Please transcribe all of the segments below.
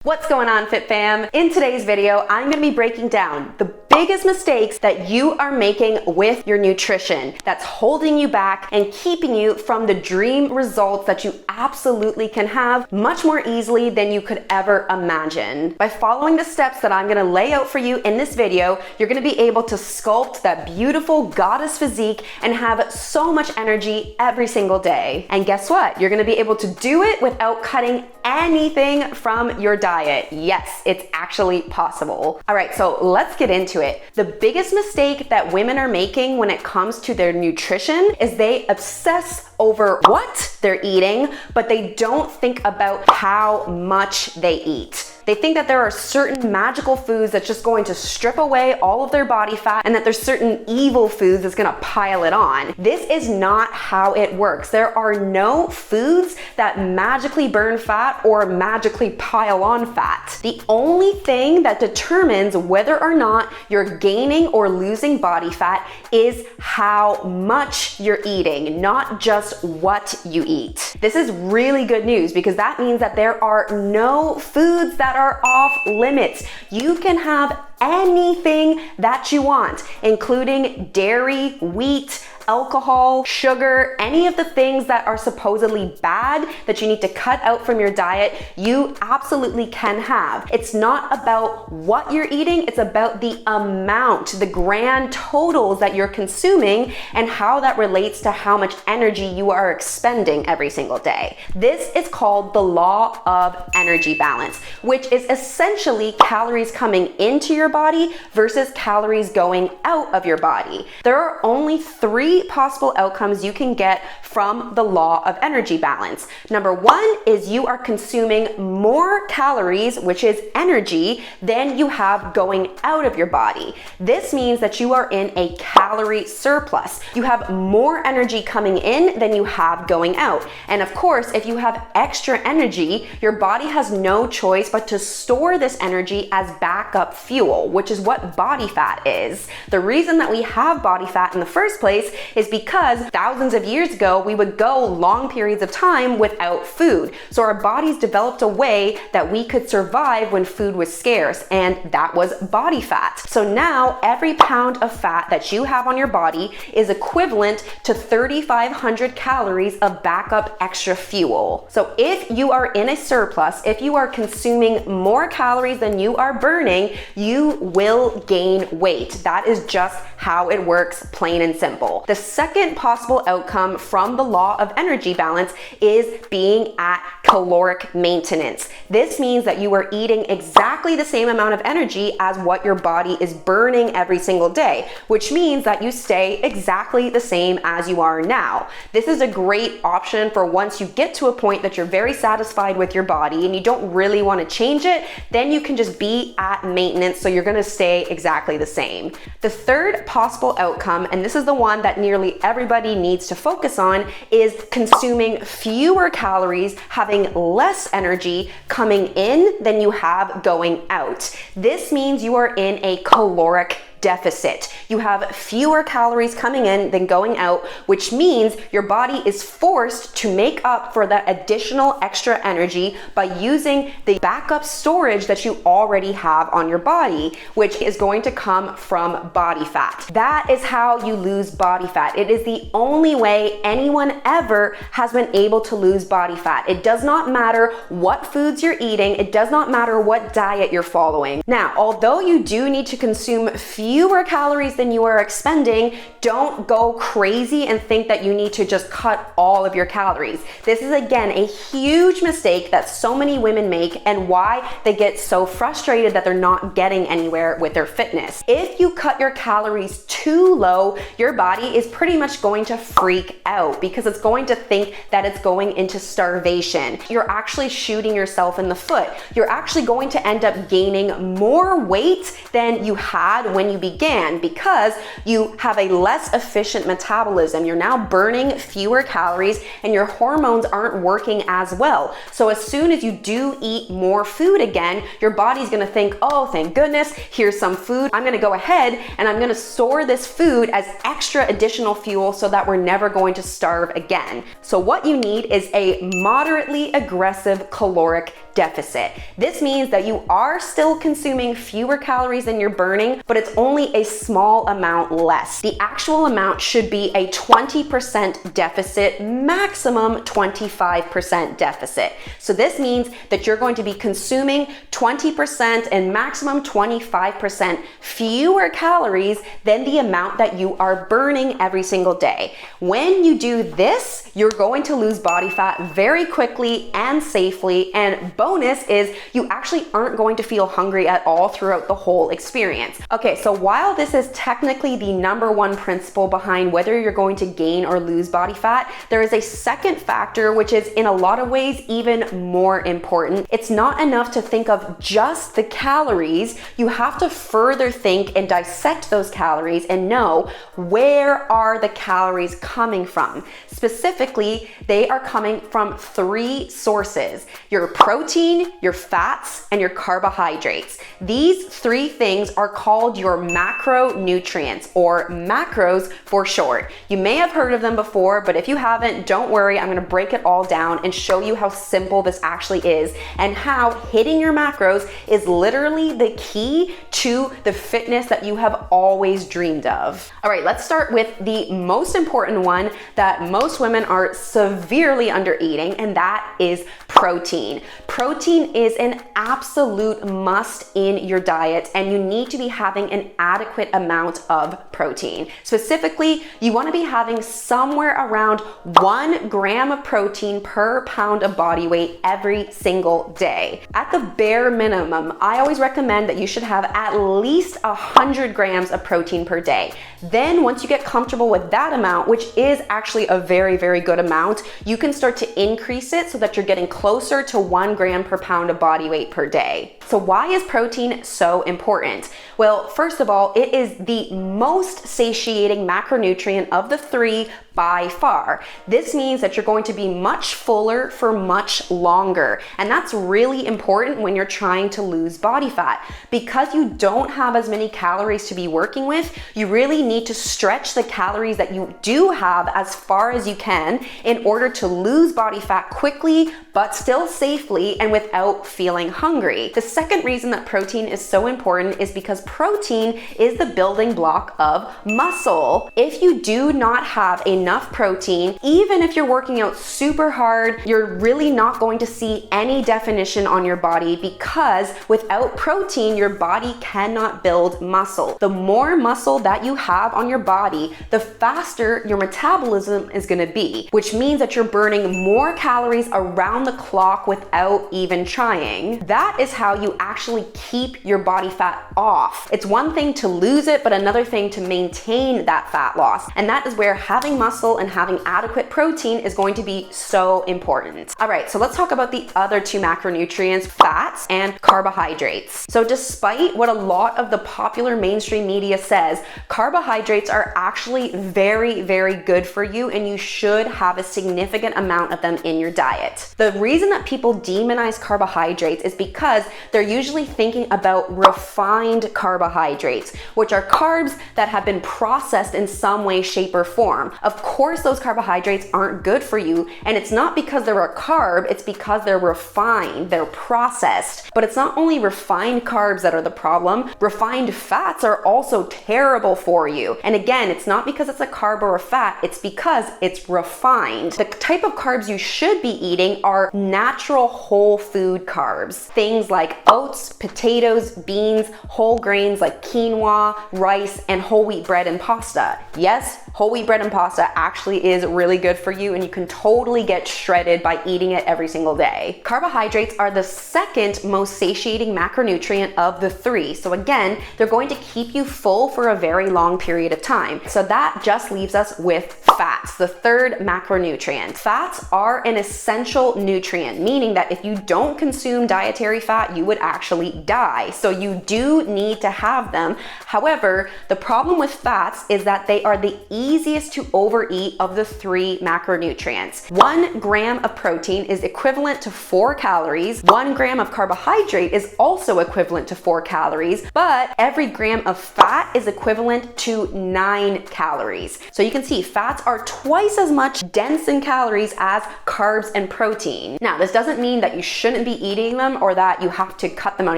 What's going on, FitFam? In today's video, I'm going to be breaking down the biggest mistakes that you are making with your nutrition that's holding you back and keeping you from the dream results that you absolutely can have much more easily than you could ever imagine. By following the steps that I'm going to lay out for you in this video, you're going to be able to sculpt that beautiful goddess physique and have so much energy every single day. And guess what? You're going to be able to do it without cutting anything from your diet. Yes, it's actually possible. All right, so let's get into it. The biggest mistake that women are making when it comes to their nutrition is they obsess over what they're eating, but they don't think about how much they eat. They think that there are certain magical foods that's just going to strip away all of their body fat and that there's certain evil foods that's gonna pile it on. This is not how it works. There are no foods that magically burn fat or magically pile on fat. The only thing that determines whether or not you're gaining or losing body fat is how much you're eating, not just what you eat. This is really good news because that means that there are no foods that are off limits. You can have anything that you want, including dairy, wheat, alcohol, sugar, any of the things that are supposedly bad that you need to cut out from your diet, you absolutely can have. It's not about what you're eating, it's about the amount, the grand totals that you're consuming and how that relates to how much energy you are expending every single day. This is called the law of energy balance, which is essentially calories coming into your body versus calories going out of your body. There are only three possible outcomes you can get from the law of energy balance. Number one is you are consuming more calories, which is energy, than you have going out of your body. This means that you are in a calorie surplus. You have more energy coming in than you have going out. And of course, if you have extra energy, your body has no choice but to store this energy as backup fuel, which is what body fat is. The reason that we have body fat in the first place is because thousands of years ago, we would go long periods of time without food. So our bodies developed a way that we could survive when food was scarce, and that was body fat. So now every pound of fat that you have on your body is equivalent to 3,500 calories of backup extra fuel. So if you are in a surplus, if you are consuming more calories than you are burning, you will gain weight. That is just how it works, plain and simple. The second possible outcome from the law of energy balance is being at caloric maintenance. This means that you are eating exactly the same amount of energy as what your body is burning every single day, which means that you stay exactly the same as you are now. This is a great option for once you get to a point that you're very satisfied with your body and you don't really want to change it, then you can just be at maintenance, so you're going to stay exactly the same. The third possible outcome, and this is the one that nearly everybody needs to focus on, is consuming fewer calories, having less energy coming in than you have going out. This means you are in a caloric deficit. You have fewer calories coming in than going out, which means your body is forced to make up for that additional extra energy by using the backup storage that you already have on your body, which is going to come from body fat. That is how you lose body fat. It is the only way anyone ever has been able to lose body fat. It does not matter what foods you're eating. It does not matter what diet you're following. Now, although you do need to consume fewer calories than you are expending, don't go crazy and think that you need to just cut all of your calories. This is again a huge mistake that so many women make and why they get so frustrated that they're not getting anywhere with their fitness. If you cut your calories too low, your body is pretty much going to freak out because it's going to think that it's going into starvation. You're actually shooting yourself in the foot. You're actually going to end up gaining more weight than you had when you began because you have a less efficient metabolism. You're now burning fewer calories and your hormones aren't working as well. So as soon as you do eat more food again, your body's gonna think, oh, thank goodness, here's some food. I'm gonna go ahead and I'm gonna store this food as extra additional fuel so that we're never going to starve again. So what you need is a moderately aggressive caloric deficit. This means that you are still consuming fewer calories than you're burning, but it's only a small amount less. The actual amount should be a 20% deficit, maximum 25% deficit. So this means that you're going to be consuming 20% and maximum 25% fewer calories than the amount that you are burning every single day. When you do this, you're going to lose body fat very quickly and safely, and bonus is you actually aren't going to feel hungry at all throughout the whole experience. Okay, so while this is technically the number one principle behind whether you're going to gain or lose body fat, there is a second factor which is in a lot of ways even more important. It's not enough to think of just the calories. You have to further think and dissect those calories and know where are the calories coming from. Specifically, they are coming from three sources: your protein, your fats, and your carbohydrates. These three things are called your macronutrients, or macros for short. You may have heard of them before, but if you haven't, don't worry, I'm gonna break it all down and show you how simple this actually is and how hitting your macros is literally the key to the fitness that you have always dreamed of. All right, let's start with the most important one that most women are severely under eating, and that is protein. Protein is an absolute must in your diet, and you need to be having an adequate amount of protein. Specifically, you want to be having somewhere around 1 gram of protein per pound of body weight every single day. At the bare minimum, I always recommend that you should have at least 100 grams of protein per day. Then once you get comfortable with that amount, which is actually a very, very good amount, you can start to increase it so that you're getting closer to 1 gram per pound of body weight per day. So why is protein so important? Well, first of all, it is the most satiating macronutrient of the three by far. This means that you're going to be much fuller for much longer. And that's really important when you're trying to lose body fat. Because you don't have as many calories to be working with, you really need to stretch the calories that you do have as far as you can in order to lose body fat quickly, but still safely and without feeling hungry. The second reason that protein is so important is because protein is the building block of muscle. If you do not have enough protein, even if you're working out super hard, you're really not going to see any definition on your body, because without protein, your body cannot build muscle. The more muscle that you have on your body, the faster your metabolism is going to be, which means that you're burning more calories around the clock without even trying. That is how you actually keep your body fat off. It's one thing to lose it, but another thing to maintain that fat loss. And that is where having muscle and having adequate protein is going to be so important. All right, so let's talk about the other two macronutrients, fats and carbohydrates. So despite what a lot of the popular mainstream media says, carbohydrates are actually very, very good for you, and you should have a significant amount of them in your diet. The reason that people demonize carbohydrates is because they're usually thinking about refined carbohydrates, which are carbs that have been processed in some way, shape, or form. Of course, those carbohydrates aren't good for you, and it's not because they're a carb, it's because they're refined, they're processed. But it's not only refined carbs that are the problem, refined fats are also terrible for you. And again, it's not because it's a carb or a fat, it's because it's refined. The type of carbs you should be eating are natural whole food carbs. Things like oats, potatoes, beans, whole grains like quinoa, rice, and whole wheat bread and pasta. Yes, whole wheat bread and pasta actually is really good for you, and you can totally get shredded by eating it every single day. Carbohydrates are the second most satiating macronutrient of the three. So again, they're going to keep you full for a very long period of time. So that just leaves us with fats, the third macronutrient. Fats are an essential nutrient, meaning that if you don't consume dietary fat, you would actually die. So you do need to have them. However, the problem with fats is that they are the easiest to overeat of the 3 macronutrients. 1 gram of protein is equivalent to 4 calories. 1 gram of carbohydrate is also equivalent to 4 calories, but every gram of fat is equivalent to 9 calories. So you can see fats are twice as much dense in calories as carbs and protein. Now, this doesn't mean that you shouldn't be eating them or that you have to cut them out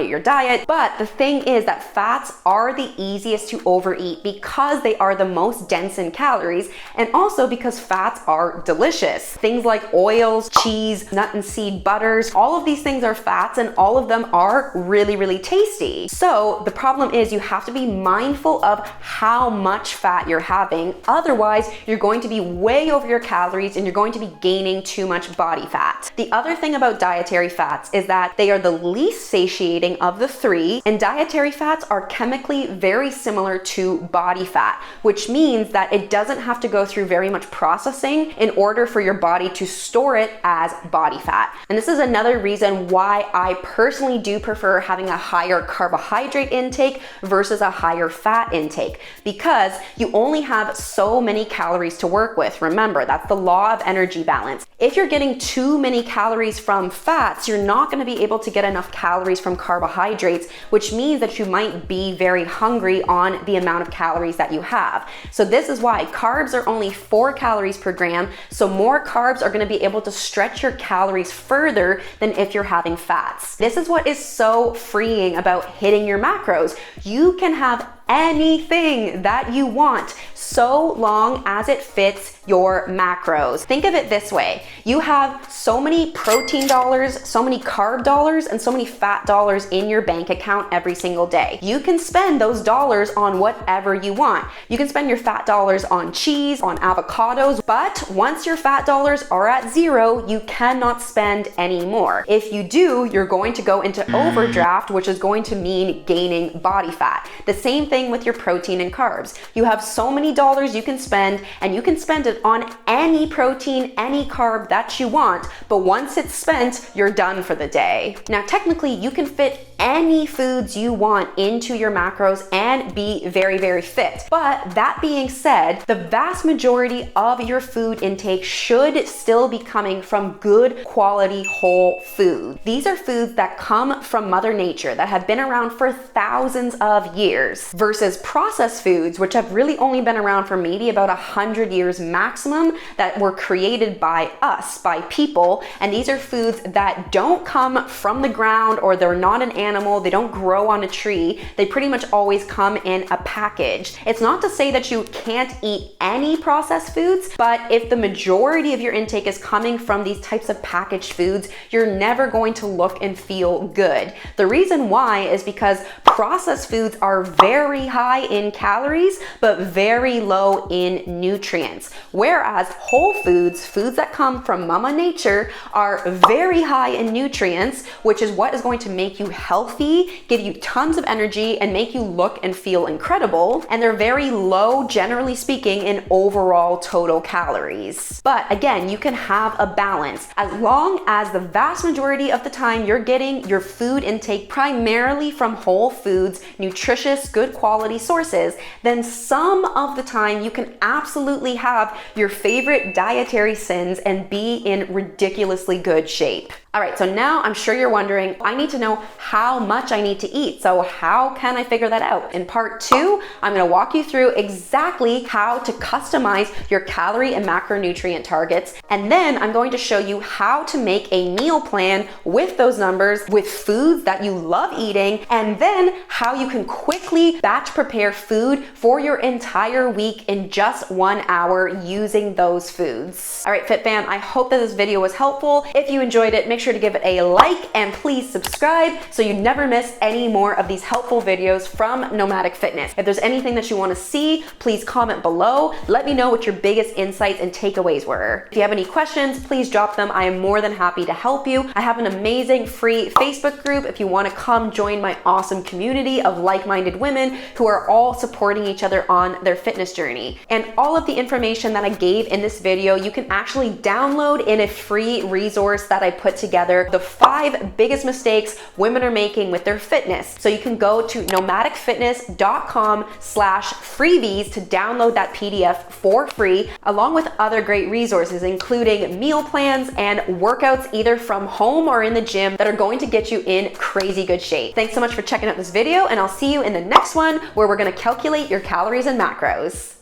of your diet, but the thing is that fats are the easiest to overeat because they are the most dense in calories, and also because fats are delicious. Things like oils, cheese, nut and seed butters, all of these things are fats, and all of them are really, really tasty. So the problem is you have to be mindful of how much fat you're having. Otherwise, you're going to be way over your calories and you're going to be gaining too much body fat. The other thing about dietary fats is that they are the least satiating of the 3, and dietary fats are chemically very similar to body fat, which means that it doesn't have to go through very much processing in order for your body to store it as body fat. And this is another reason why I personally do prefer having a higher carbohydrate intake versus a higher fat intake, because you only have so many calories to work with. Remember, that's the law of energy balance. If you're getting too many calories from fats, you're not going to be able to get enough calories from carbohydrates, which means that you might be very hungry on the amount of calories that you have. So this is why carbs are only 4 calories per gram, so more carbs are going to be able to stretch your calories further than if you're having fats. This is what is so freeing about hitting your macros. You can have anything that you want so long as it fits your macros. Think of it this way. You have so many protein dollars, so many carb dollars, and so many fat dollars in your bank account every single day. You can spend those dollars on whatever you want. You can spend your fat dollars on cheese, on avocados, but once your fat dollars are at 0, you cannot spend any more. If you do, you're going to go into overdraft, which is going to mean gaining body fat. The same thing with your protein and carbs. You have so many dollars you can spend, and you can spend it on any protein, any carb that you want, but once it's spent, you're done for the day. Now, technically, you can fit any foods you want into your macros and be very, very fit. But that being said, the vast majority of your food intake should still be coming from good quality whole food. These are foods that come from Mother Nature, that have been around for thousands of years, versus processed foods, which have really only been around for maybe about 100 years maximum, that were created by us, by people. And these are foods that don't come from the ground, or they're not an animal, they don't grow on a tree. They pretty much always come in a package. It's not to say that you can't eat any processed foods, but if the majority of your intake is coming from these types of packaged foods, you're never going to look and feel good. The reason why is because processed foods are very high in calories, but very low in nutrients. Whereas whole foods, foods that come from Mama Nature, are very high in nutrients, which is what is going to make you healthy, give you tons of energy, and make you look and feel incredible. And they're very low, generally speaking, in overall total calories. But again, you can have a balance. As long as the vast majority of the time you're getting your food intake primarily from whole foods, nutritious, good quality sources, then some of the time you can absolutely have your favorite dietary sins and be in ridiculously good shape. All right, so now I'm sure you're wondering, I need to know how much I need to eat. So how can I figure that out? In part 2, I'm gonna walk you through exactly how to customize your calorie and macronutrient targets. And then I'm going to show you how to make a meal plan with those numbers, with foods that you love eating, and then how you can quickly batch prepare food for your entire week in just 1 hour using those foods. All right, FitFam, I hope that this video was helpful. If you enjoyed it, make sure to give it a like and please subscribe so you never miss any more of these helpful videos from Nomadic Fitness. If there's anything that you want to see, please comment below. Let me know what your biggest insights and takeaways were. If you have any questions, please drop them. I am more than happy to help you. I have an amazing free Facebook group if you want to come join my awesome community. community of like-minded women who are all supporting each other on their fitness journey. And all of the information that I gave in this video, you can actually download in a free resource that I put together, the 5 biggest mistakes women are making with their fitness. So you can go to nomadicfitness.com/freebies to download that PDF for free, along with other great resources, including meal plans and workouts either from home or in the gym that are going to get you in crazy good shape. Thanks so much for checking out this video, and I'll see you in the next one where we're gonna calculate your calories and macros.